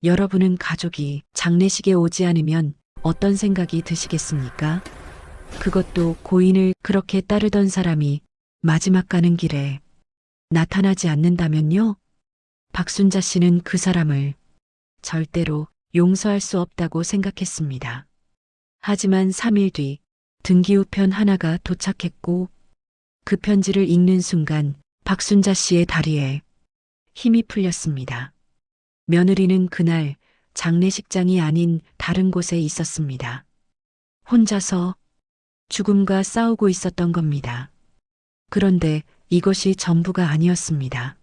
여러분은 가족이 장례식에 오지 않으면 어떤 생각이 드시겠습니까? 그것도 고인을 그렇게 따르던 사람이 마지막 가는 길에 나타나지 않는다면요? 박순자 씨는 그 사람을 절대로 용서할 수 없다고 생각했습니다. 하지만 3일 뒤 등기우편 하나가 도착했고 그 편지를 읽는 순간 박순자 씨의 다리에 힘이 풀렸습니다. 며느리는 그날 장례식장이 아닌 다른 곳에 있었습니다. 혼자서 죽음과 싸우고 있었던 겁니다. 그런데 이것이 전부가 아니었습니다.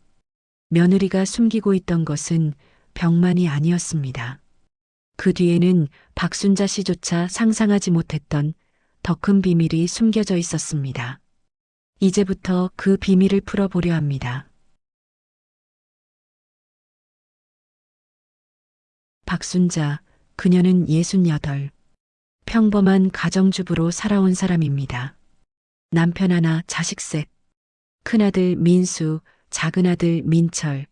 며느리가 숨기고 있던 것은 병만이 아니었습니다. 그 뒤에는 박순자 씨조차 상상하지 못했던 더 큰 비밀이 숨겨져 있었습니다. 이제부터 그 비밀을 풀어보려 합니다. 박순자, 그녀는 68, 평범한 가정주부로 살아온 사람입니다. 남편 하나, 자식 셋, 큰아들 민수, 작은아들 민철,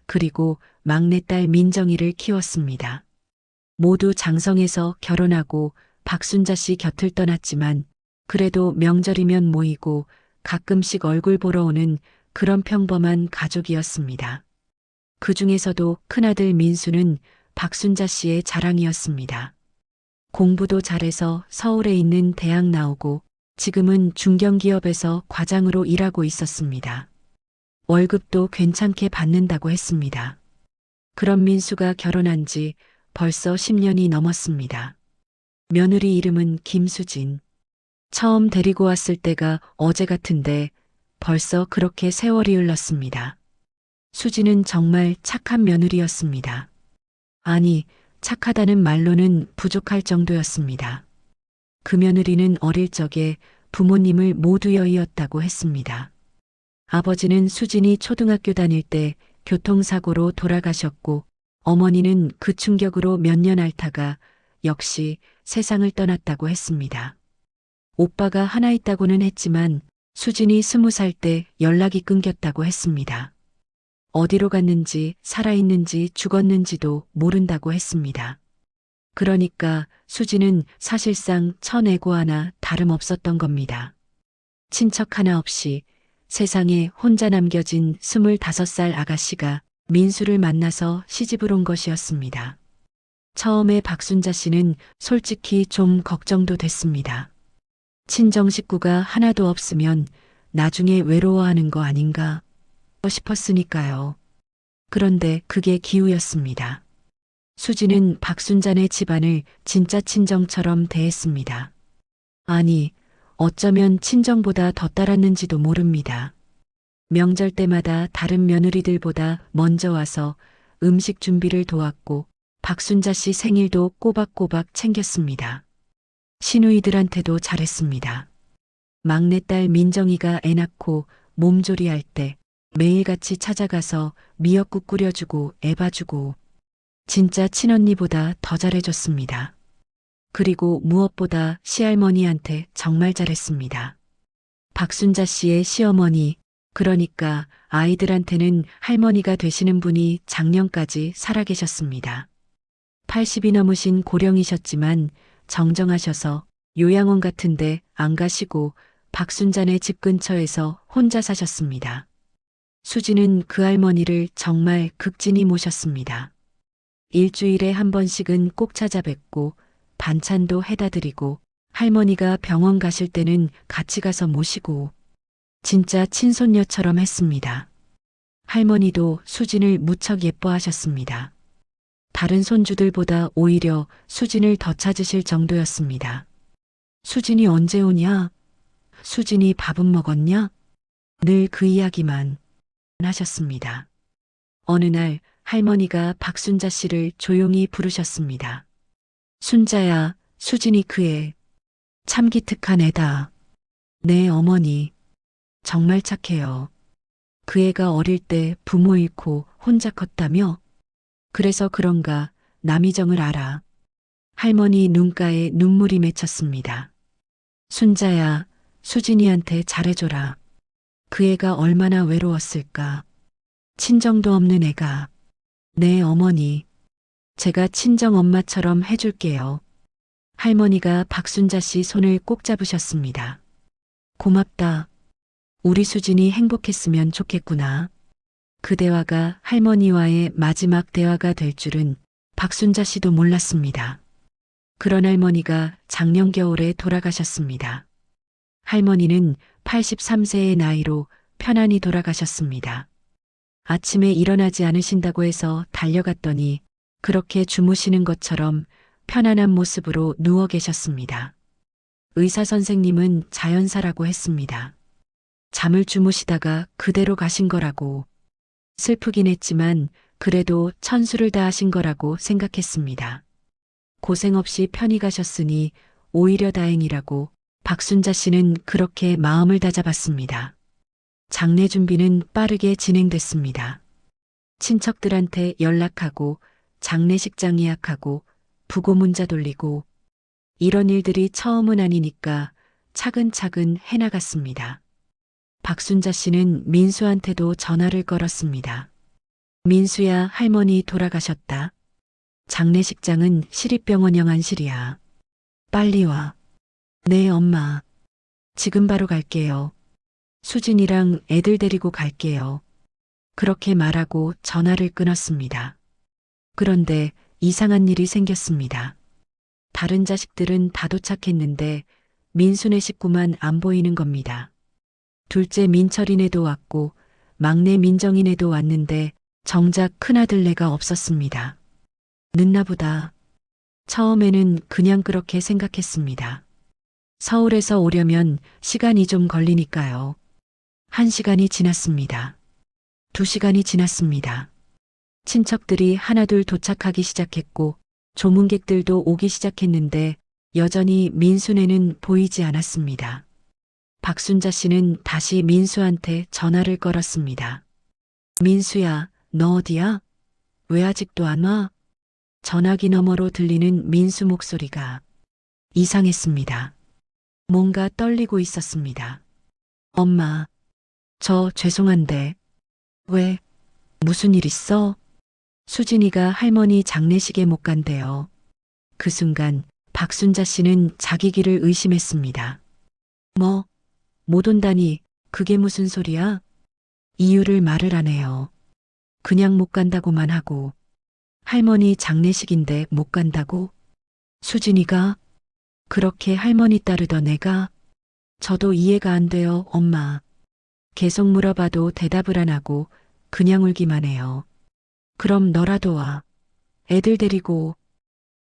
그리고 막내딸 민정이를 키웠습니다. 모두 장성에서 결혼하고 박순자 씨 곁을 떠났지만 그래도 명절이면 모이고 가끔씩 얼굴 보러 오는 그런 평범한 가족이었습니다. 그 중에서도 큰아들 민수는 박순자 씨의 자랑이었습니다. 공부도 잘해서 서울에 있는 대학 나오고 지금은 중견기업에서 과장으로 일하고 있었습니다. 월급도 괜찮게 받는다고 했습니다. 그런 민수가 결혼한 지 벌써 10년이 넘었습니다. 며느리 이름은 김수진. 처음 데리고 왔을 때가 어제 같은데 벌써 그렇게 세월이 흘렀습니다. 수진은 정말 착한 며느리였습니다. 아니, 착하다는 말로는 부족할 정도였습니다. 그 며느리는 어릴 적에 부모님을 모두 여의었다고 했습니다. 아버지는 수진이 초등학교 다닐 때 교통사고로 돌아가셨고 어머니는 그 충격으로 몇 년 앓다가 역시 세상을 떠났다고 했습니다. 오빠가 하나 있다고는 했지만 수진이 20살 때 연락이 끊겼다고 했습니다. 어디로 갔는지 살아있는지 죽었는지도 모른다고 했습니다. 그러니까 수진은 사실상 처내고 하나 다름없었던 겁니다. 친척 하나 없이 세상에 혼자 남겨진 25살 아가씨가 민수를 만나서 시집을 온 것이었습니다. 처음에 박순자 씨는 솔직히 좀 걱정도 됐습니다. 친정 식구가 하나도 없으면 나중에 외로워하는 거 아닌가 싶었으니까요. 그런데 그게 기우였습니다. 수지는 박순자네 집안을 진짜 친정처럼 대했습니다. 아니, 어쩌면 친정보다 더 따랐는지도 모릅니다. 명절 때마다 다른 며느리들보다 먼저 와서 음식 준비를 도왔고 박순자 씨 생일도 꼬박꼬박 챙겼습니다. 시누이들한테도 잘했습니다. 막내딸 민정이가 애 낳고 몸조리할 때 매일같이 찾아가서 미역국 끓여주고 애 봐주고 진짜 친언니보다 더 잘해줬습니다. 그리고 무엇보다 시할머니한테 정말 잘했습니다. 박순자 씨의 시어머니, 그러니까 아이들한테는 할머니가 되시는 분이 작년까지 살아계셨습니다. 80이 넘으신 고령이셨지만 정정하셔서 요양원 같은데 안 가시고 박순자네 집 근처에서 혼자 사셨습니다. 수지는 그 할머니를 정말 극진히 모셨습니다. 일주일에 한 번씩은 꼭 찾아뵙고 반찬도 해다 드리고 할머니가 병원 가실 때는 같이 가서 모시고 진짜 친손녀처럼 했습니다. 할머니도 수진을 무척 예뻐하셨습니다. 다른 손주들보다 오히려 수진을 더 찾으실 정도였습니다. 수진이 언제 오냐? 수진이 밥은 먹었냐? 늘 그 이야기만 하셨습니다. 어느 날 할머니가 박순자 씨를 조용히 부르셨습니다. 순자야, 수진이 그 애 참 기특한 애다. 내 어머니 정말 착해요. 그 애가 어릴 때 부모 잃고 혼자 컸다며? 그래서 그런가 남이정을 알아. 할머니 눈가에 눈물이 맺혔습니다. 순자야, 수진이한테 잘해줘라. 그 애가 얼마나 외로웠을까. 친정도 없는 애가. 내 어머니 제가 친정 엄마처럼 해줄게요. 할머니가 박순자 씨 손을 꼭 잡으셨습니다. 고맙다. 우리 수진이 행복했으면 좋겠구나. 그 대화가 할머니와의 마지막 대화가 될 줄은 박순자 씨도 몰랐습니다. 그런 할머니가 작년 겨울에 돌아가셨습니다. 할머니는 83세의 나이로 편안히 돌아가셨습니다. 아침에 일어나지 않으신다고 해서 달려갔더니 그렇게 주무시는 것처럼 편안한 모습으로 누워 계셨습니다. 의사 선생님은 자연사라고 했습니다. 잠을 주무시다가 그대로 가신 거라고. 슬프긴 했지만 그래도 천수를 다하신 거라고 생각했습니다. 고생 없이 편히 가셨으니 오히려 다행이라고 박순자 씨는 그렇게 마음을 다잡았습니다. 장례 준비는 빠르게 진행됐습니다. 친척들한테 연락하고 장례식장 예약하고 부고 문자 돌리고 이런 일들이 처음은 아니니까 차근차근 해나갔습니다. 박순자 씨는 민수한테도 전화를 걸었습니다. 민수야, 할머니 돌아가셨다. 장례식장은 시립병원 영안실이야. 빨리 와. 네, 엄마. 지금 바로 갈게요. 수진이랑 애들 데리고 갈게요. 그렇게 말하고 전화를 끊었습니다. 그런데 이상한 일이 생겼습니다. 다른 자식들은 다 도착했는데 민수네 식구만 안 보이는 겁니다. 둘째 민철이네도 왔고 막내 민정이네도 왔는데 정작 큰아들네가 없었습니다. 늦나 보다. 처음에는 그냥 그렇게 생각했습니다. 서울에서 오려면 시간이 좀 걸리니까요. 1시간이 지났습니다. 2시간이 지났습니다. 친척들이 하나둘 도착하기 시작했고 조문객들도 오기 시작했는데 여전히 민수네는 보이지 않았습니다. 박순자 씨는 다시 민수한테 전화를 걸었습니다. 민수야, 너 어디야? 왜 아직도 안 와? 전화기 너머로 들리는 민수 목소리가 이상했습니다. 뭔가 떨리고 있었습니다. 엄마, 저 죄송한데. 왜? 무슨 일 있어? 수진이가 할머니 장례식에 못 간대요. 그 순간 박순자 씨는 자기 귀를 의심했습니다. 뭐? 못 온다니 그게 무슨 소리야? 이유를 말을 안 해요. 그냥 못 간다고만 하고. 할머니 장례식인데 못 간다고? 수진이가? 그렇게 할머니 따르던 애가? 저도 이해가 안 돼요, 엄마. 계속 물어봐도 대답을 안 하고 그냥 울기만 해요. 그럼 너라도 와. 애들 데리고.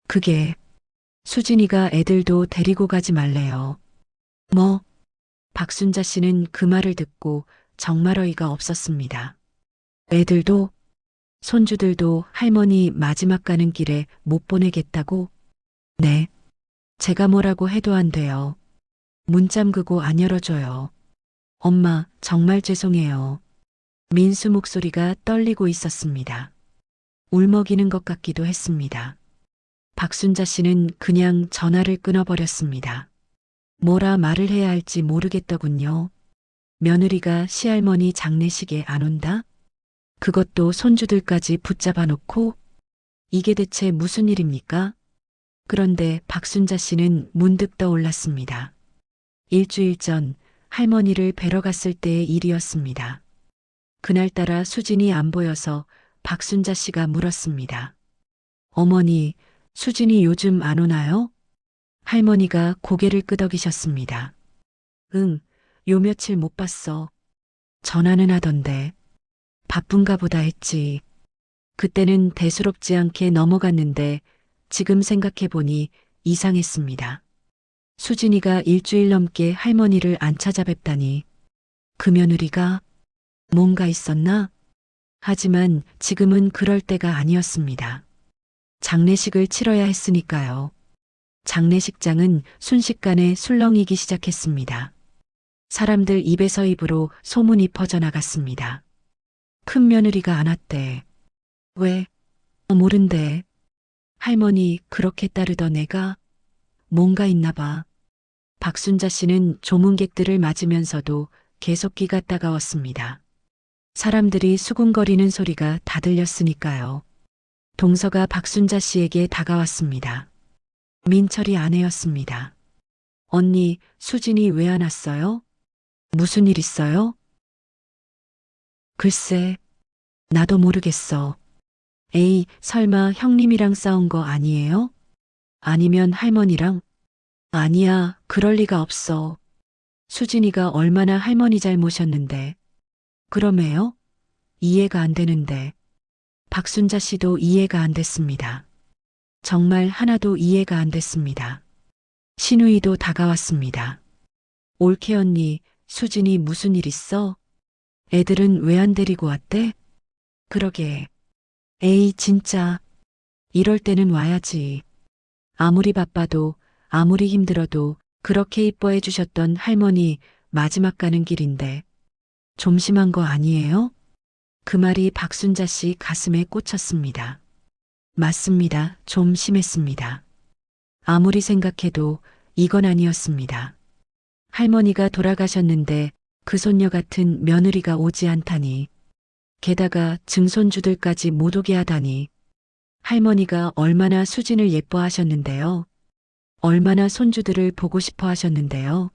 그게 수진이가 애들도 데리고 가지 말래요. 뭐? 박순자 씨는 그 말을 듣고 정말 어이가 없었습니다. 애들도? 손주들도 할머니 마지막 가는 길에 못 보내겠다고? 네. 제가 뭐라고 해도 안 돼요. 문 잠그고 안 열어줘요. 엄마, 정말 죄송해요. 민수 목소리가 떨리고 있었습니다. 울먹이는 것 같기도 했습니다. 박순자 씨는 그냥 전화를 끊어버렸습니다. 뭐라 말을 해야 할지 모르겠더군요. 며느리가 시할머니 장례식에 안 온다? 그것도 손주들까지 붙잡아 놓고? 이게 대체 무슨 일입니까? 그런데 박순자 씨는 문득 떠올랐습니다. 일주일 전 할머니를 뵈러 갔을 때의 일이었습니다. 그날따라 수진이 안 보여서 박순자 씨가 물었습니다. 어머니, 수진이 요즘 안 오나요? 할머니가 고개를 끄덕이셨습니다. 응, 요 며칠 못 봤어. 전화는 하던데. 바쁜가 보다 했지. 그때는 대수롭지 않게 넘어갔는데 지금 생각해보니 이상했습니다. 수진이가 일주일 넘게 할머니를 안 찾아뵙다니. 그 며느리가 뭔가 있었나? 하지만 지금은 그럴 때가 아니었습니다. 장례식을 치러야 했으니까요. 장례식장은 순식간에 술렁이기 시작했습니다. 사람들 입에서 입으로 소문이 퍼져나갔습니다. 큰 며느리가 안 왔대. 왜? 모른대. 할머니 그렇게 따르던 애가 뭔가 있나 봐. 박순자 씨는 조문객들을 맞으면서도 계속 귀가 따가웠습니다. 사람들이 수군거리는 소리가 다 들렸으니까요. 동서가 박순자 씨에게 다가왔습니다. 민철이 아내였습니다. 언니, 수진이 왜 안 왔어요? 무슨 일 있어요? 글쎄, 나도 모르겠어. 에이, 설마 형님이랑 싸운 거 아니에요? 아니면 할머니랑? 아니야, 그럴 리가 없어. 수진이가 얼마나 할머니 잘모셨는데. 그럼에요? 이해가 안 되는데. 박순자 씨도 이해가 안 됐습니다. 정말 하나도 이해가 안 됐습니다. 신우이도 다가왔습니다. 올케 언니, 수진이 무슨 일 있어? 애들은 왜 안 데리고 왔대? 그러게. 에이, 진짜. 이럴 때는 와야지. 아무리 바빠도, 아무리 힘들어도 그렇게 이뻐해 주셨던 할머니 마지막 가는 길인데. 좀 심한 거 아니에요? 그 말이 박순자 씨 가슴에 꽂혔습니다. 맞습니다. 좀 심했습니다. 아무리 생각해도 이건 아니었습니다. 할머니가 돌아가셨는데 그 손녀 같은 며느리가 오지 않다니. 게다가 증손주들까지 못 오게 하다니. 할머니가 얼마나 수진을 예뻐하셨는데요. 얼마나 손주들을 보고 싶어 하셨는데요.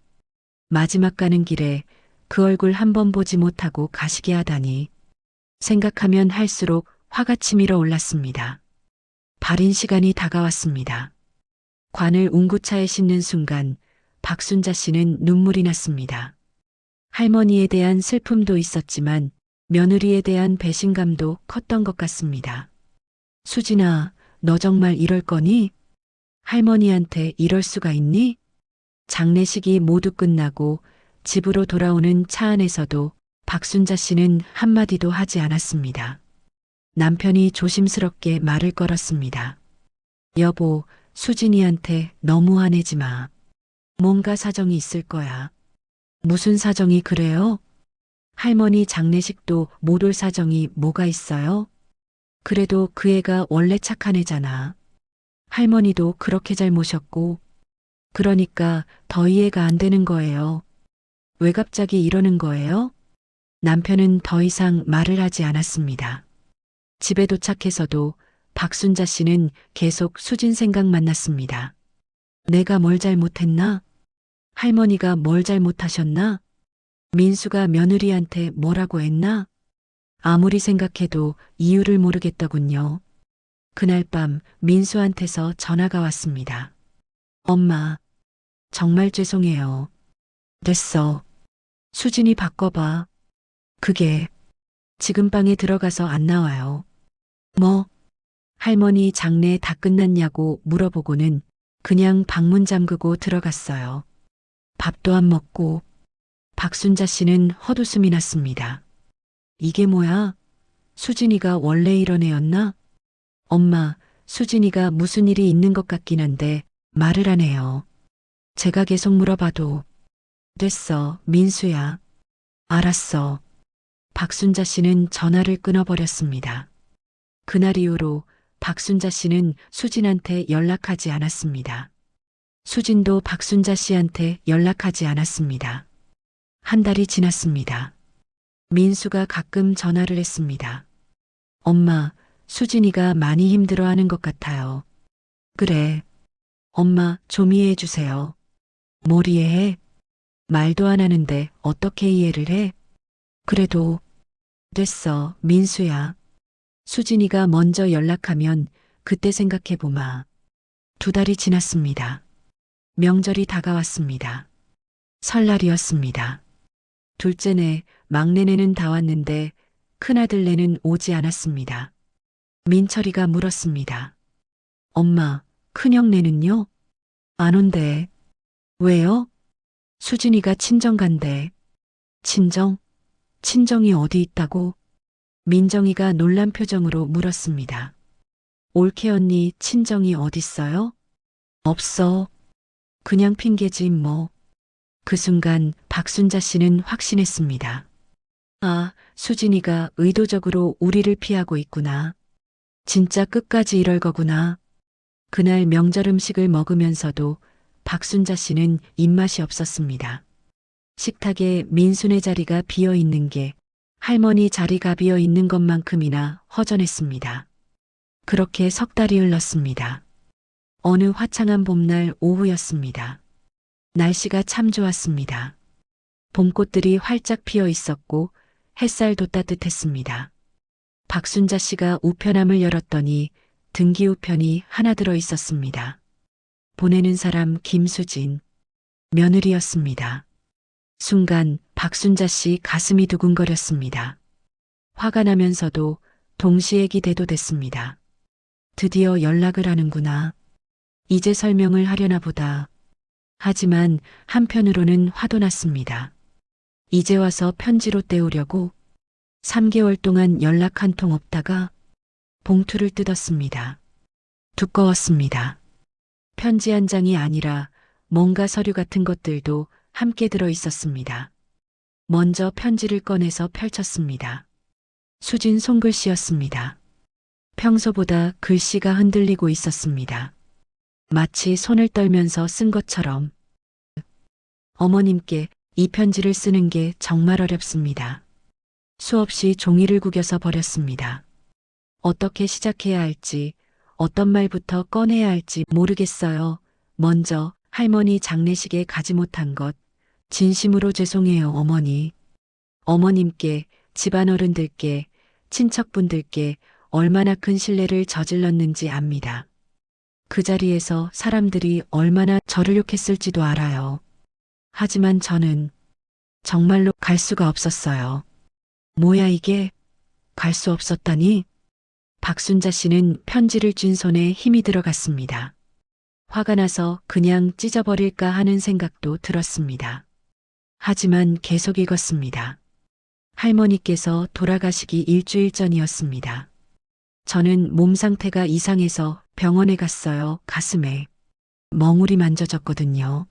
마지막 가는 길에 그 얼굴 한 번 보지 못하고 가시게 하다니. 생각하면 할수록 화가 치밀어 올랐습니다. 발인 시간이 다가왔습니다. 관을 운구차에 싣는 순간 박순자 씨는 눈물이 났습니다. 할머니에 대한 슬픔도 있었지만 며느리에 대한 배신감도 컸던 것 같습니다. 수진아, 너 정말 이럴 거니? 할머니한테 이럴 수가 있니? 장례식이 모두 끝나고 집으로 돌아오는 차 안에서도 박순자 씨는 한마디도 하지 않았습니다. 남편이 조심스럽게 말을 걸었습니다. 여보, 수진이한테 너무 화내지 마. 뭔가 사정이 있을 거야. 무슨 사정이 그래요? 할머니 장례식도 못 올 사정이 뭐가 있어요? 그래도 그 애가 원래 착한 애잖아. 할머니도 그렇게 잘 모셨고. 그러니까 더 이해가 안 되는 거예요. 왜 갑자기 이러는 거예요? 남편은 더 이상 말을 하지 않았습니다. 집에 도착해서도 박순자 씨는 계속 수진 생각만 났습니다. 내가 뭘 잘못했나? 할머니가 뭘 잘못하셨나? 민수가 며느리한테 뭐라고 했나? 아무리 생각해도 이유를 모르겠더군요. 그날 밤 민수한테서 전화가 왔습니다. 엄마, 정말 죄송해요. 됐어. 수진이 바꿔봐. 그게 지금 방에 들어가서 안 나와요. 뭐? 할머니 장례 다 끝났냐고 물어보고는 그냥 방문 잠그고 들어갔어요. 밥도 안 먹고. 박순자 씨는 헛웃음이 났습니다. 이게 뭐야? 수진이가 원래 이런 애였나? 엄마, 수진이가 무슨 일이 있는 것 같긴 한데 말을 안 해요. 제가 계속 물어봐도. 됐어, 민수야. 알았어. 박순자 씨는 전화를 끊어버렸습니다. 그날 이후로 박순자 씨는 수진한테 연락하지 않았습니다. 수진도 박순자 씨한테 연락하지 않았습니다. 한 달이 지났습니다. 민수가 가끔 전화를 했습니다. 엄마, 수진이가 많이 힘들어하는 것 같아요. 그래. 엄마, 좀 이해해 주세요. 뭘 이해해? 말도 안 하는데 어떻게 이해를 해? 그래도. 됐어, 민수야. 수진이가 먼저 연락하면 그때 생각해보마. 2달이 지났습니다. 명절이 다가왔습니다. 설날이었습니다. 둘째네, 막내네는 다 왔는데 큰아들네는 오지 않았습니다. 민철이가 물었습니다. 엄마, 큰형네는요? 안 온대. 왜요? 수진이가 친정 간대. 친정? 친정이 어디 있다고? 민정이가 놀란 표정으로 물었습니다. 올케 언니 친정이 어딨어요? 없어. 그냥 핑계지 뭐. 그 순간 박순자 씨는 확신했습니다. 아, 수진이가 의도적으로 우리를 피하고 있구나. 진짜 끝까지 이럴 거구나. 그날 명절 음식을 먹으면서도 박순자 씨는 입맛이 없었습니다. 식탁에 민순의 자리가 비어 있는 게 할머니 자리가 비어 있는 것만큼이나 허전했습니다. 그렇게 석 달이 흘렀습니다. 어느 화창한 봄날 오후였습니다. 날씨가 참 좋았습니다. 봄꽃들이 활짝 피어 있었고 햇살도 따뜻했습니다. 박순자 씨가 우편함을 열었더니 등기 우편이 하나 들어 있었습니다. 보내는 사람 김수진, 며느리였습니다. 순간 박순자 씨 가슴이 두근거렸습니다. 화가 나면서도 동시에 기대도 됐습니다. 드디어 연락을 하는구나. 이제 설명을 하려나 보다. 하지만 한편으로는 화도 났습니다. 이제 와서 편지로 때우려고 3개월 동안 연락 한 통 없다가 봉투를 뜯었습니다. 두꺼웠습니다. 편지 한 장이 아니라 뭔가 서류 같은 것들도 함께 들어 있었습니다. 먼저 편지를 꺼내서 펼쳤습니다. 수진 손글씨였습니다. 평소보다 글씨가 흔들리고 있었습니다. 마치 손을 떨면서 쓴 것처럼. 어머님께 이 편지를 쓰는 게 정말 어렵습니다. 수없이 종이를 구겨서 버렸습니다. 어떻게 시작해야 할지, 어떤 말부터 꺼내야 할지 모르겠어요. 먼저 할머니 장례식에 가지 못한 것, 진심으로 죄송해요, 어머니. 어머님께, 집안 어른들께, 친척분들께 얼마나 큰 신뢰를 저질렀는지 압니다. 그 자리에서 사람들이 얼마나 저를 욕했을지도 알아요. 하지만 저는 정말로 갈 수가 없었어요. 뭐야 이게? 갈 수 없었다니? 박순자 씨는 편지를 쥔 손에 힘이 들어갔습니다. 화가 나서 그냥 찢어버릴까 하는 생각도 들었습니다. 하지만 계속 읽었습니다. 할머니께서 돌아가시기 일주일 전이었습니다. 저는 몸 상태가 이상해서 병원에 갔어요. 가슴에 멍울이 만져졌거든요.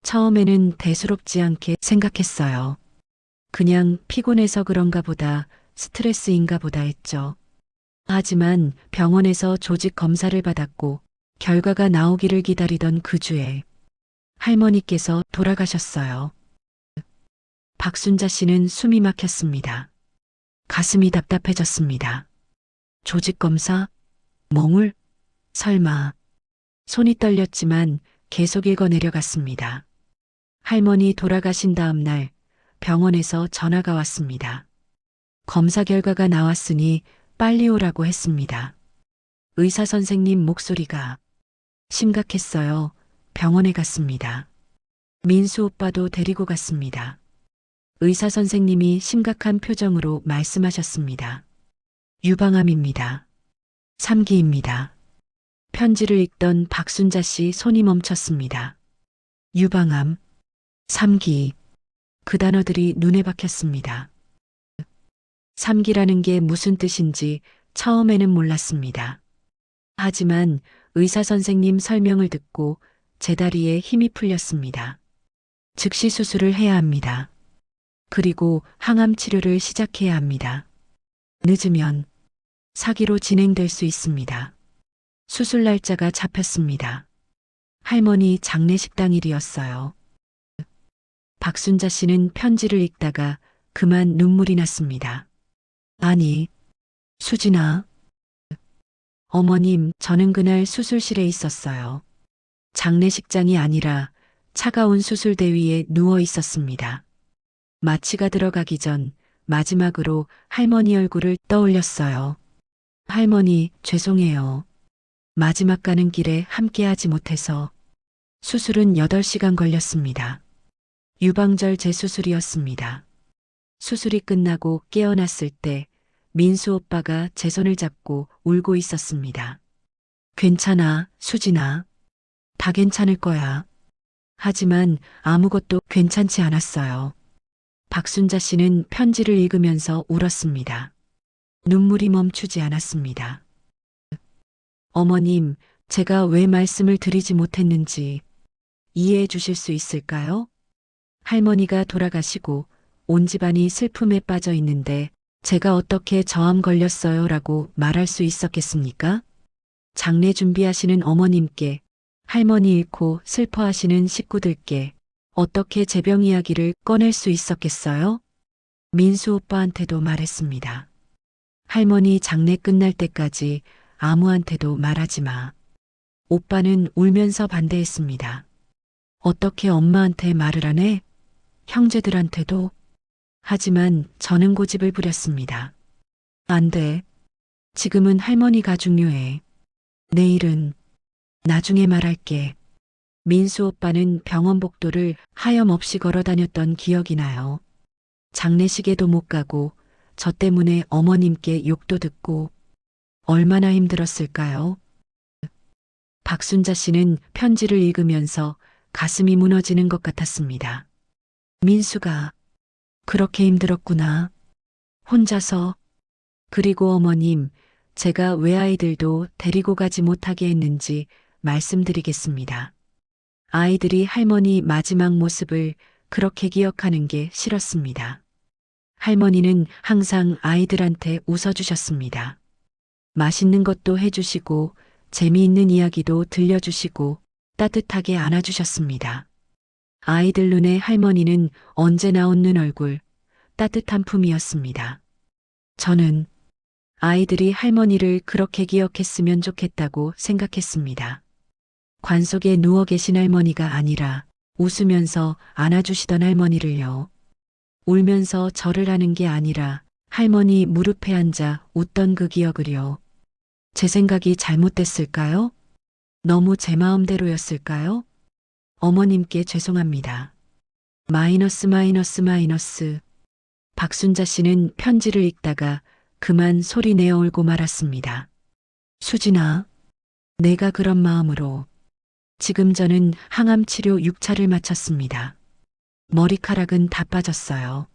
처음에는 대수롭지 않게 생각했어요. 그냥 피곤해서 그런가 보다, 스트레스인가 보다 했죠. 하지만 병원에서 조직 검사를 받았고 결과가 나오기를 기다리던 그 주에 할머니께서 돌아가셨어요. 박순자 씨는 숨이 막혔습니다. 가슴이 답답해졌습니다. 조직 검사? 멍울? 설마. 손이 떨렸지만 계속 읽어 내려갔습니다. 할머니 돌아가신 다음 날 병원에서 전화가 왔습니다. 검사 결과가 나왔으니 빨리 오라고 했습니다. 의사 선생님 목소리가 심각했어요. 병원에 갔습니다. 민수 오빠도 데리고 갔습니다. 의사 선생님이 심각한 표정으로 말씀하셨습니다. 유방암입니다. 3기입니다. 편지를 읽던 박순자 씨 손이 멈췄습니다. 유방암, 3기. 그 단어들이 눈에 박혔습니다. 3기라는 게 무슨 뜻인지 처음에는 몰랐습니다. 하지만 의사 선생님 설명을 듣고 제 다리에 힘이 풀렸습니다. 즉시 수술을 해야 합니다. 그리고 항암 치료를 시작해야 합니다. 늦으면 4기로 진행될 수 있습니다. 수술 날짜가 잡혔습니다. 할머니 장례식 당일이었어요. 박순자 씨는 편지를 읽다가 그만 눈물이 났습니다. 아니, 수진아. 어머님, 저는 그날 수술실에 있었어요. 장례식장이 아니라 차가운 수술대 위에 누워 있었습니다. 마취가 들어가기 전 마지막으로 할머니 얼굴을 떠올렸어요. 할머니, 죄송해요. 마지막 가는 길에 함께하지 못해서. 수술은 8시간 걸렸습니다. 유방절 재수술이었습니다. 수술이 끝나고 깨어났을 때 민수 오빠가 제 손을 잡고 울고 있었습니다. 괜찮아, 수진아. 다 괜찮을 거야. 하지만 아무것도 괜찮지 않았어요. 박순자 씨는 편지를 읽으면서 울었습니다. 눈물이 멈추지 않았습니다. 어머님, 제가 왜 말씀을 드리지 못했는지 이해해 주실 수 있을까요? 할머니가 돌아가시고 온 집안이 슬픔에 빠져 있는데 제가 어떻게 저암 걸렸어요 라고 말할 수 있었겠습니까? 장례 준비하시는 어머님께, 할머니 잃고 슬퍼하시는 식구들께 어떻게 제 병 이야기를 꺼낼 수 있었겠어요? 민수 오빠한테도 말했습니다. 할머니 장례 끝날 때까지 아무한테도 말하지 마. 오빠는 울면서 반대했습니다. 어떻게 엄마한테 말을 안 해? 형제들한테도? 하지만 저는 고집을 부렸습니다. 안 돼. 지금은 할머니가 중요해. 내일은 나중에 말할게. 민수 오빠는 병원 복도를 하염없이 걸어 다녔던 기억이 나요. 장례식에도 못 가고 저 때문에 어머님께 욕도 듣고 얼마나 힘들었을까요? 박순자 씨는 편지를 읽으면서 가슴이 무너지는 것 같았습니다. 민수가 그렇게 힘들었구나. 혼자서. 그리고 어머님, 제가 왜 아이들도 데리고 가지 못하게 했는지 말씀드리겠습니다. 아이들이 할머니 마지막 모습을 그렇게 기억하는 게 싫었습니다. 할머니는 항상 아이들한테 웃어주셨습니다. 맛있는 것도 해주시고 재미있는 이야기도 들려주시고 따뜻하게 안아주셨습니다. 아이들 눈에 할머니는 언제나 웃는 얼굴, 따뜻한 품이었습니다. 저는 아이들이 할머니를 그렇게 기억했으면 좋겠다고 생각했습니다. 관 속에 누워 계신 할머니가 아니라 웃으면서 안아주시던 할머니를요. 울면서 절을 하는 게 아니라 할머니 무릎에 앉아 웃던 그 기억을요. 제 생각이 잘못됐을까요? 너무 제 마음대로였을까요? 어머님께 죄송합니다. 마이너스. 박순자 씨는 편지를 읽다가 그만 소리 내어 울고 말았습니다. 수진아, 내가 그런 마음으로. 지금 저는 항암 치료 6차를 마쳤습니다. 머리카락은 다 빠졌어요.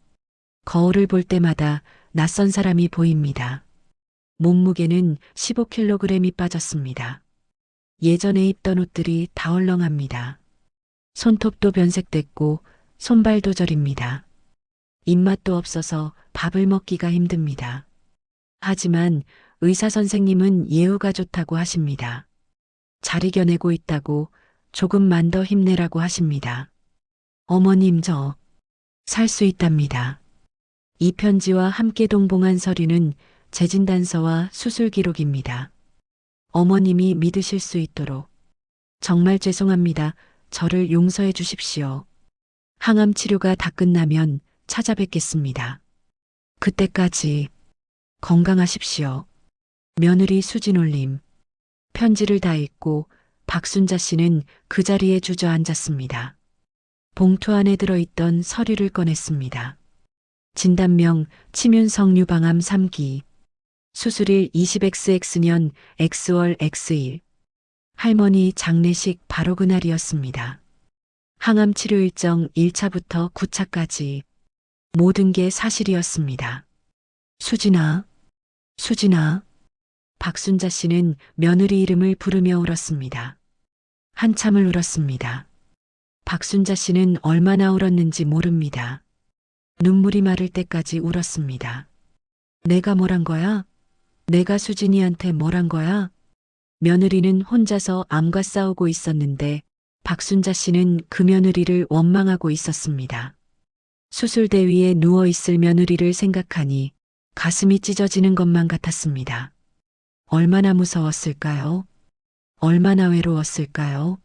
거울을 볼 때마다 낯선 사람이 보입니다. 몸무게는 15kg이 빠졌습니다. 예전에 입던 옷들이 다 헐렁합니다. 손톱도 변색됐고 손발도 저립니다. 입맛도 없어서 밥을 먹기가 힘듭니다. 하지만 의사 선생님은 예후가 좋다고 하십니다. 잘 이겨내고 있다고 조금만 더 힘내라고 하십니다. 어머님 저 살 수 있답니다. 이 편지와 함께 동봉한 서류는 제 진단서와 수술 기록입니다. 어머님이 믿으실 수 있도록 정말 죄송합니다. 저를 용서해 주십시오. 항암 치료가 다 끝나면 찾아뵙겠습니다. 그때까지 건강하십시오. 며느리 수진 올림. 편지를 다 읽고 박순자 씨는 그 자리에 주저앉았습니다. 봉투 안에 들어있던 서류를 꺼냈습니다. 진단명 치윤성 유방암 3기. 수술일 20XX 년 X월 X일. 할머니 장례식 바로 그날이었습니다. 항암 치료 일정 1차부터 9차까지 모든 게 사실이었습니다. 수진아. 박순자 씨는 며느리 이름을 부르며 울었습니다. 한참을 울었습니다. 박순자 씨는 얼마나 울었는지 모릅니다. 눈물이 마를 때까지 울었습니다. 내가 뭘 한 거야? 내가 수진이한테 뭘 한 거야? 며느리는 혼자서 암과 싸우고 있었는데 박순자 씨는 그 며느리를 원망하고 있었습니다. 수술대 위에 누워있을 며느리를 생각하니 가슴이 찢어지는 것만 같았습니다. 얼마나 무서웠을까요? 얼마나 외로웠을까요?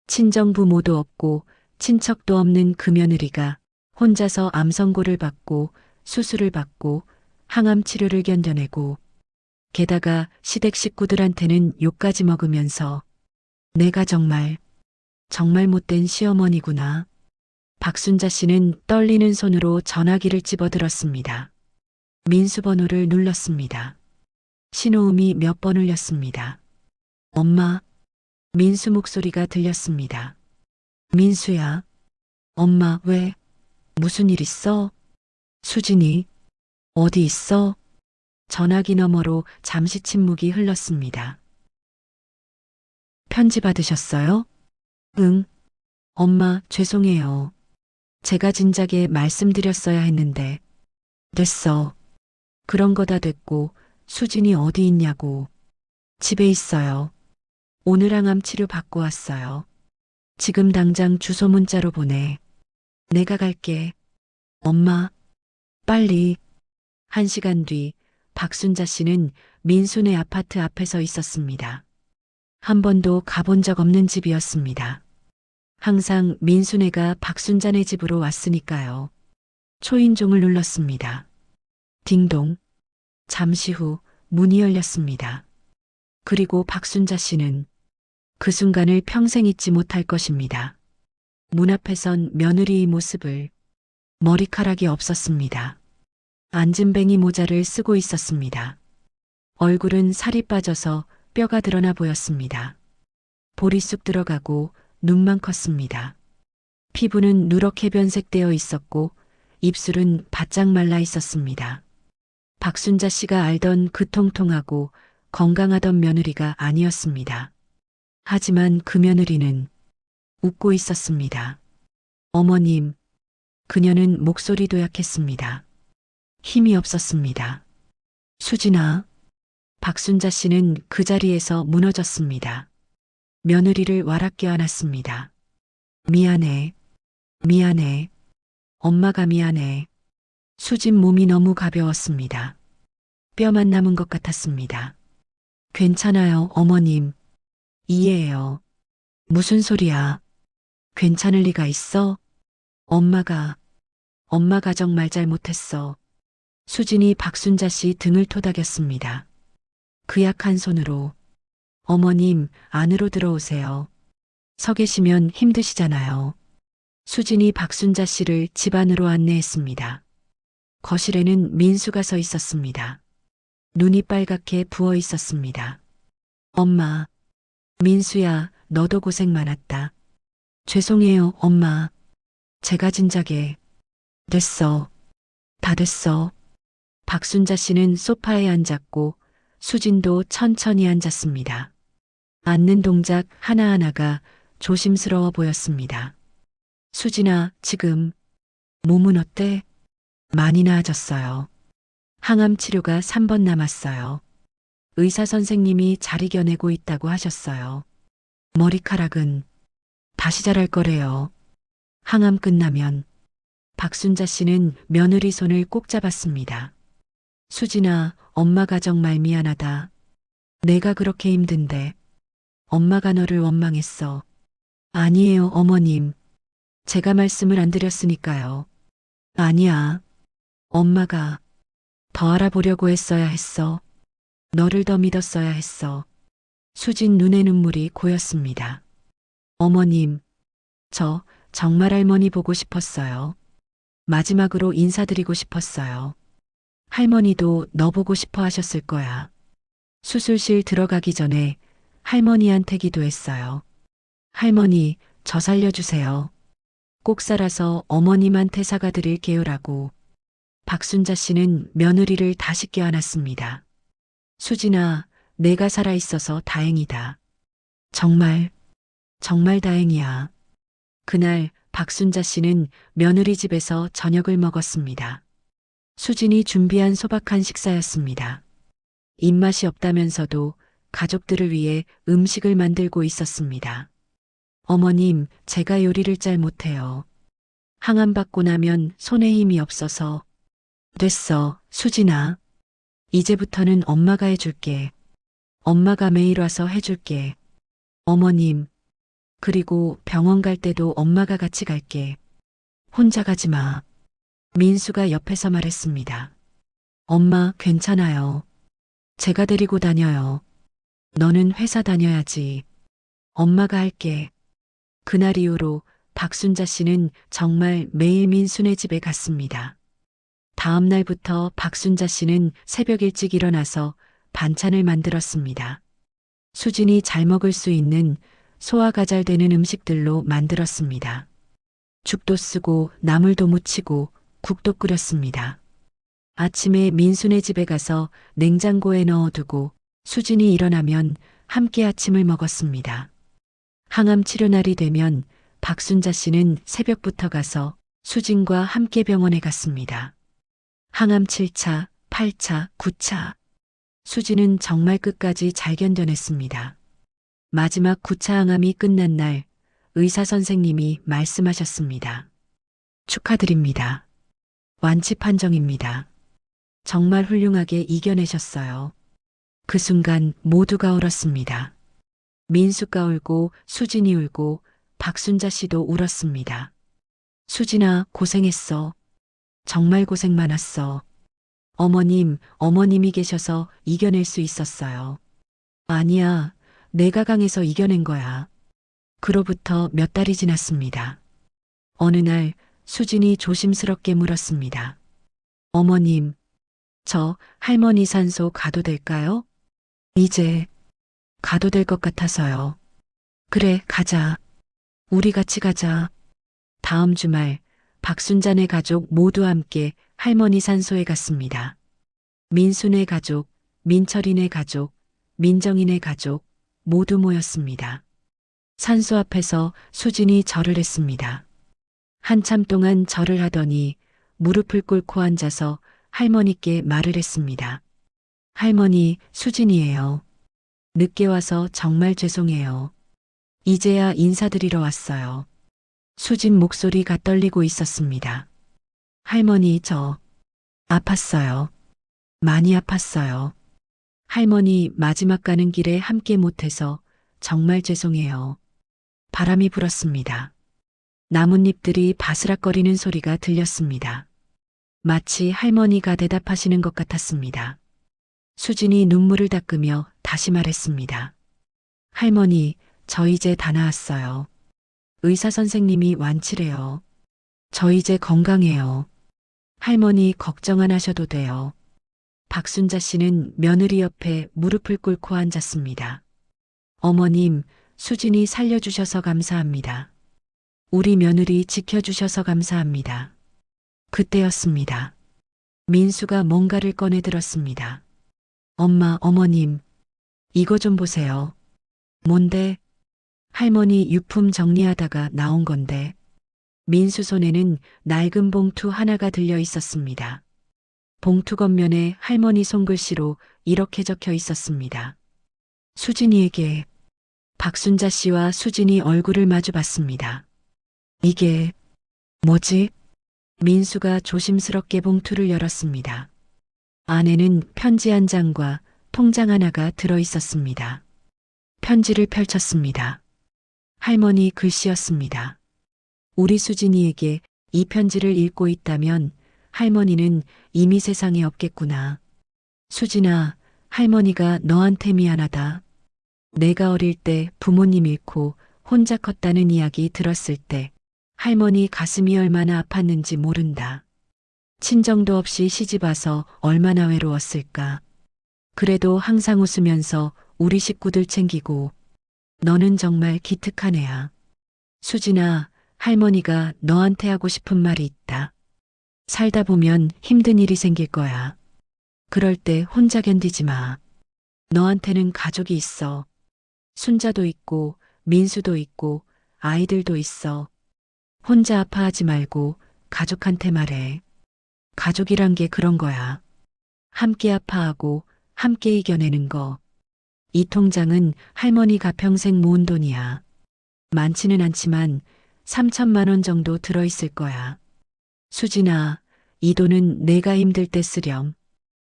친정 부모도 없고 친척도 없는 그 며느리가 혼자서 암 선고를 받고 수술을 받고 항암 치료를 견뎌내고 게다가 시댁 식구들한테는 욕까지 먹으면서 내가 정말 못된 시어머니구나. 박순자 씨는 떨리는 손으로 전화기를 집어들었습니다. 민수 번호를 눌렀습니다. 신호음이 몇 번 울렸습니다. 엄마. 민수 목소리가 들렸습니다. 민수야. 엄마 왜? 무슨 일 있어? 수진이 어디 있어? 전화기 너머로 잠시 침묵이 흘렀습니다. 편지 받으셨어요? 응. 엄마 죄송해요. 제가 진작에 말씀드렸어야 했는데. 됐어. 그런 거 다 됐고 수진이 어디 있냐고. 집에 있어요. 오늘 항암 치료 받고 왔어요. 지금 당장 주소 문자로 보내. 내가 갈게. 엄마, 빨리. 1시간 뒤 박순자 씨는 민수네 아파트 앞에 서 있었습니다. 한 번도 가본 적 없는 집이었습니다. 항상 민수네가 박순자네 집으로 왔으니까요. 초인종을 눌렀습니다. 딩동. 잠시 후 문이 열렸습니다. 그리고 박순자 씨는 그 순간을 평생 잊지 못할 것입니다. 문 앞에 선 며느리의 모습을 머리카락이 없었습니다. 안진뱅이 모자를 쓰고 있었습니다. 얼굴은 살이 빠져서 뼈가 드러나 보였습니다. 볼이 쑥 들어가고 눈만 컸습니다. 피부는 누렇게 변색되어 있었고 입술은 바짝 말라 있었습니다. 박순자 씨가 알던 그 통통하고 건강하던 며느리가 아니었습니다. 하지만 그 며느리는 웃고 있었습니다. 어머님, 그녀는 목소리도 약했습니다. 힘이 없었습니다. 수진아. 박순자 씨는 그 자리에서 무너졌습니다. 며느리를 와락 껴안았습니다. 미안해. 미안해. 엄마가 미안해. 수진 몸이 너무 가벼웠습니다. 뼈만 남은 것 같았습니다. 괜찮아요, 어머님. 이해해요. 무슨 소리야. 괜찮을 리가 있어? 엄마가 정말 잘못했어. 수진이 박순자 씨 등을 토닥였습니다. 그 약한 손으로 어머님 안으로 들어오세요. 서 계시면 힘드시잖아요. 수진이 박순자 씨를 집 안으로 안내했습니다. 거실에는 민수가 서 있었습니다. 눈이 빨갛게 부어 있었습니다. 엄마. 민수야, 너도 고생 많았다. 죄송해요, 엄마. 제가 진작에. 됐어. 다 됐어. 박순자 씨는 소파에 앉았고 수진도 천천히 앉았습니다. 앉는 동작 하나하나가 조심스러워 보였습니다. 수진아, 지금 몸은 어때? 많이 나아졌어요. 항암 치료가 3번 남았어요. 의사 선생님이 잘 이겨내고 있다고 하셨어요. 머리카락은 다시 자랄 거래요. 항암 끝나면. 박순자 씨는 며느리 손을 꼭 잡았습니다. 수진아, 엄마가 정말 미안하다. 내가 그렇게 힘든데 엄마가 너를 원망했어. 아니에요, 어머님. 제가 말씀을 안 드렸으니까요. 아니야. 엄마가 더 알아보려고 했어야 했어. 너를 더 믿었어야 했어. 수진 눈에 눈물이 고였습니다. 어머님, 저 정말 할머니 보고 싶었어요. 마지막으로 인사드리고 싶었어요. 할머니도 너 보고 싶어 하셨을 거야. 수술실 들어가기 전에 할머니한테 기도했어요. 할머니, 저 살려주세요. 꼭 살아서 어머님한테 사과드릴게요라고. 박순자 씨는 며느리를 다시 껴안았습니다. 수진아, 내가 살아있어서 다행이다. 정말, 정말 다행이야. 그날 박순자 씨는 며느리 집에서 저녁을 먹었습니다. 수진이 준비한 소박한 식사였습니다. 입맛이 없다면서도 가족들을 위해 음식을 만들고 있었습니다. 어머님, 제가 요리를 잘 못해요. 항암 받고 나면 손에 힘이 없어서. 됐어, 수진아. 이제부터는 엄마가 해줄게. 엄마가 매일 와서 해줄게. 어머님, 그리고 병원 갈 때도 엄마가 같이 갈게. 혼자 가지 마. 민수가 옆에서 말했습니다. 엄마, 괜찮아요. 제가 데리고 다녀요. 너는 회사 다녀야지. 엄마가 할게. 그날 이후로 박순자 씨는 정말 매일 민수네 집에 갔습니다. 다음 날부터 박순자 씨는 새벽 일찍 일어나서 반찬을 만들었습니다. 수진이 잘 먹을 수 있는 소화가 잘 되는 음식들로 만들었습니다. 죽도 쓰고 나물도 무치고 국도 끓였습니다. 아침에 민수네 집에 가서 냉장고에 넣어두고 수진이 일어나면 함께 아침을 먹었습니다. 항암 치료 날이 되면 박순자 씨는 새벽부터 가서 수진과 함께 병원에 갔습니다. 항암 7차, 8차, 9차. 수진은 정말 끝까지 잘 견뎌냈습니다. 마지막 9차 항암이 끝난 날 의사 선생님이 말씀하셨습니다. 축하드립니다. 완치 판정입니다. 정말 훌륭하게 이겨내셨어요. 그 순간 모두가 울었습니다. 민수가 울고 수진이 울고 박순자 씨도 울었습니다. 수진아, 고생했어. 정말 고생 많았어. 어머님이 계셔서 이겨낼 수 있었어요. 아니야, 내가 강해서 이겨낸 거야. 그로부터 몇 달이 지났습니다. 어느 날 수진이 조심스럽게 물었습니다. 어머님, 저 할머니 산소 가도 될까요? 이제 가도 될 것 같아서요. 그래, 가자. 우리 같이 가자. 다음 주말 박순자네 가족 모두 함께 할머니 산소에 갔습니다. 민수네 가족, 민철이네 가족, 민정이네 가족 모두 모였습니다. 산소 앞에서 수진이 절을 했습니다. 한참 동안 절을 하더니 무릎을 꿇고 앉아서 할머니께 말을 했습니다. 할머니, 수진이에요. 늦게 와서 정말 죄송해요. 이제야 인사드리러 왔어요. 수진 목소리가 떨리고 있었습니다. 할머니, 저 아팠어요. 많이 아팠어요. 할머니, 마지막 가는 길에 함께 못해서 정말 죄송해요. 바람이 불었습니다. 나뭇잎들이 바스락거리는 소리가 들렸습니다. 마치 할머니가 대답하시는 것 같았습니다. 수진이 눈물을 닦으며 다시 말했습니다. 할머니, 저 이제 다 나았어요. 의사 선생님이 완치래요. 저 이제 건강해요. 할머니 걱정 안 하셔도 돼요. 박순자 씨는 며느리 옆에 무릎을 꿇고 앉았습니다. 어머님, 수진이 살려주셔서 감사합니다. 우리 며느리 지켜주셔서 감사합니다. 그때였습니다. 민수가 뭔가를 꺼내 들었습니다. 엄마, 어머님, 이거 좀 보세요. 뭔데? 할머니 유품 정리하다가 나온 건데. 민수 손에는 낡은 봉투 하나가 들려 있었습니다. 봉투 겉면에 할머니 손글씨로 이렇게 적혀 있었습니다. 수진이에게. 박순자 씨와 수진이 얼굴을 마주 봤습니다. 이게 뭐지? 민수가 조심스럽게 봉투를 열었습니다. 안에는 편지 한 장과 통장 하나가 들어 있었습니다. 편지를 펼쳤습니다. 할머니 글씨였습니다. 우리 수진이에게 이 편지를 읽고 있다면 할머니는 이미 세상에 없겠구나. 수진아, 할머니가 너한테 미안하다. 내가 어릴 때 부모님 잃고 혼자 컸다는 이야기 들었을 때 할머니 가슴이 얼마나 아팠는지 모른다. 친정도 없이 시집와서 얼마나 외로웠을까. 그래도 항상 웃으면서 우리 식구들 챙기고 너는 정말 기특한 애야. 수진아, 할머니가 너한테 하고 싶은 말이 있다. 살다 보면 힘든 일이 생길 거야. 그럴 때 혼자 견디지 마. 너한테는 가족이 있어. 순자도 있고 민수도 있고 아이들도 있어. 혼자 아파하지 말고 가족한테 말해. 가족이란 게 그런 거야. 함께 아파하고 함께 이겨내는 거. 이 통장은 할머니가 평생 모은 돈이야. 많지는 않지만 3천만 원 정도 들어있을 거야. 수진아, 이 돈은 내가 힘들 때 쓰렴.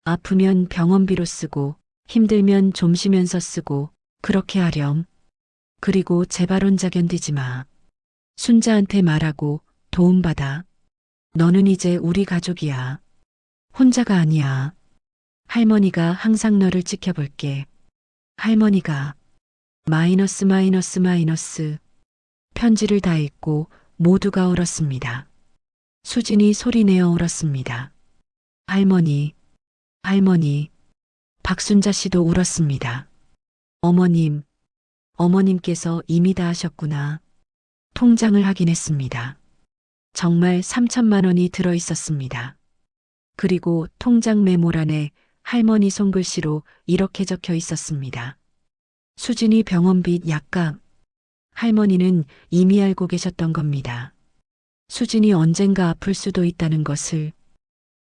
아프면 병원비로 쓰고 힘들면 좀 쉬면서 쓰고 그렇게 하렴. 그리고 제발 혼자 견디지 마. 순자한테 말하고 도움받아. 너는 이제 우리 가족이야. 혼자가 아니야. 할머니가 항상 너를 지켜볼게. 할머니가 마이너스 마이너스 마이너스. 편지를 다 읽고 모두가 울었습니다. 수진이 소리내어 울었습니다. 할머니, 할머니. 박순자 씨도 울었습니다. 어머님, 어머님께서 이미 다 하셨구나. 통장을 확인했습니다. 정말 3천만 원이 들어 있었습니다. 그리고 통장 메모란에 할머니 손글씨로 이렇게 적혀 있었습니다. 수진이 병원비 약값. 할머니는 이미 알고 계셨던 겁니다. 수진이 언젠가 아플 수도 있다는 것을.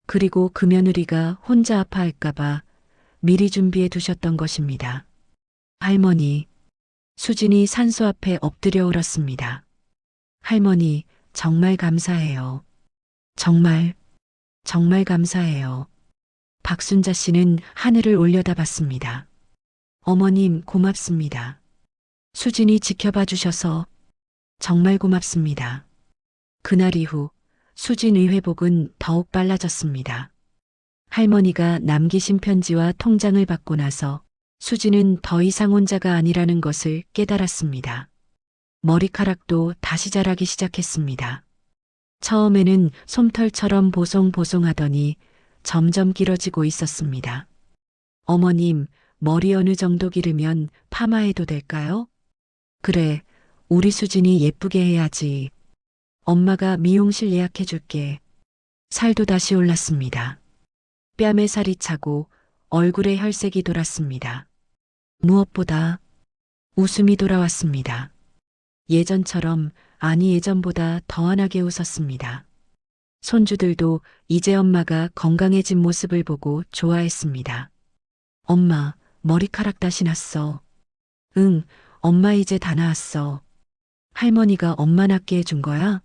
그리고 그 며느리가 혼자 아파할까봐 미리 준비해 두셨던 것입니다. 할머니, 수진이 산소 앞에 엎드려 울었습니다. 할머니, 정말 감사해요. 정말, 정말 감사해요. 박순자 씨는 하늘을 올려다봤습니다. 어머님 고맙습니다. 수진이 지켜봐 주셔서 정말 고맙습니다. 그날 이후 수진의 회복은 더욱 빨라졌습니다. 할머니가 남기신 편지와 통장을 받고 나서 수진은 더 이상 혼자가 아니라는 것을 깨달았습니다. 머리카락도 다시 자라기 시작했습니다. 처음에는 솜털처럼 보송보송하더니 점점 길어지고 있었습니다. 어머님, 머리 어느 정도 기르면 파마해도 될까요? 그래, 우리 수진이 예쁘게 해야지. 엄마가 미용실 예약해 줄게. 살도 다시 올랐습니다. 뺨에 살이 차고 얼굴에 혈색이 돌았습니다. 무엇보다 웃음이 돌아왔습니다. 예전처럼, 아니 예전보다 더 환하게 웃었습니다. 손주들도 이제 엄마가 건강해진 모습을 보고 좋아했습니다. 엄마, 머리카락 다시 났어. 응, 엄마 이제 다 나았어. 할머니가 엄마 낫게 해준 거야?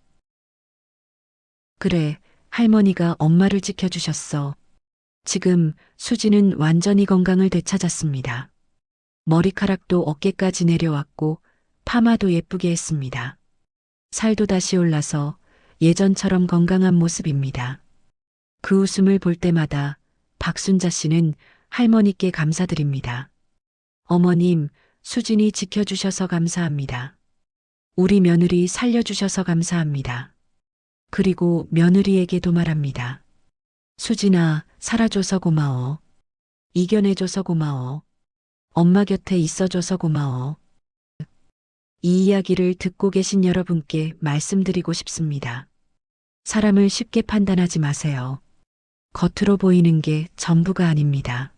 그래, 할머니가 엄마를 지켜주셨어. 지금 수지는 완전히 건강을 되찾았습니다. 머리카락도 어깨까지 내려왔고 파마도 예쁘게 했습니다. 살도 다시 올라서 예전처럼 건강한 모습입니다. 그 웃음을 볼 때마다 박순자 씨는 할머니께 감사드립니다. 어머님, 수진이 지켜주셔서 감사합니다. 우리 며느리 살려주셔서 감사합니다. 그리고 며느리에게도 말합니다. 수진아, 살아줘서 고마워. 이겨내줘서 고마워. 엄마 곁에 있어줘서 고마워. 이 이야기를 듣고 계신 여러분께 말씀드리고 싶습니다. 사람을 쉽게 판단하지 마세요. 겉으로 보이는 게 전부가 아닙니다.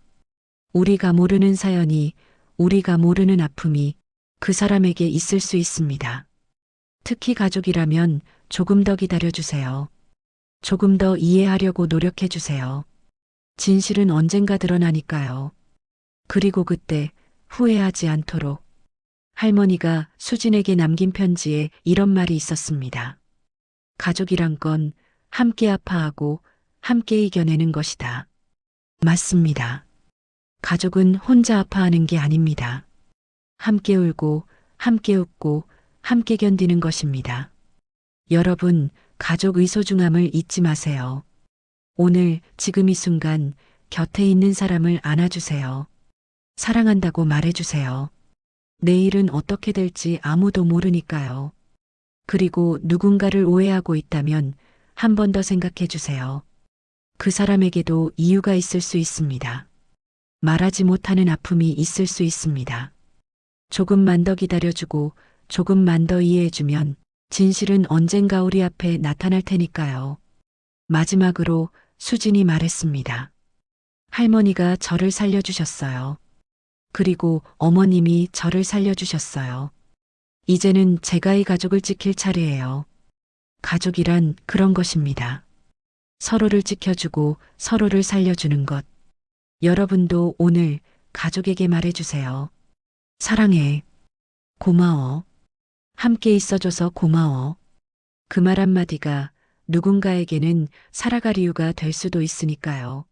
우리가 모르는 사연이, 우리가 모르는 아픔이 그 사람에게 있을 수 있습니다. 특히 가족이라면 조금 더 기다려주세요. 조금 더 이해하려고 노력해주세요. 진실은 언젠가 드러나니까요. 그리고 그때 후회하지 않도록. 할머니가 수진에게 남긴 편지에 이런 말이 있었습니다. 가족이란 건 함께 아파하고 함께 이겨내는 것이다. 맞습니다. 가족은 혼자 아파하는 게 아닙니다. 함께 울고, 함께 웃고, 함께 견디는 것입니다. 여러분, 가족의 소중함을 잊지 마세요. 오늘, 지금 이 순간, 곁에 있는 사람을 안아주세요. 사랑한다고 말해주세요. 내일은 어떻게 될지 아무도 모르니까요. 그리고 누군가를 오해하고 있다면 한 번 더 생각해 주세요. 그 사람에게도 이유가 있을 수 있습니다. 말하지 못하는 아픔이 있을 수 있습니다. 조금만 더 기다려주고 조금만 더 이해해주면 진실은 언젠가 우리 앞에 나타날 테니까요. 마지막으로 수진이 말했습니다. 할머니가 저를 살려주셨어요. 그리고 어머님이 저를 살려주셨어요. 이제는 제가 이 가족을 지킬 차례예요. 가족이란 그런 것입니다. 서로를 지켜주고 서로를 살려주는 것. 여러분도 오늘 가족에게 말해주세요. 사랑해. 고마워. 함께 있어줘서 고마워. 그 말 한마디가 누군가에게는 살아갈 이유가 될 수도 있으니까요.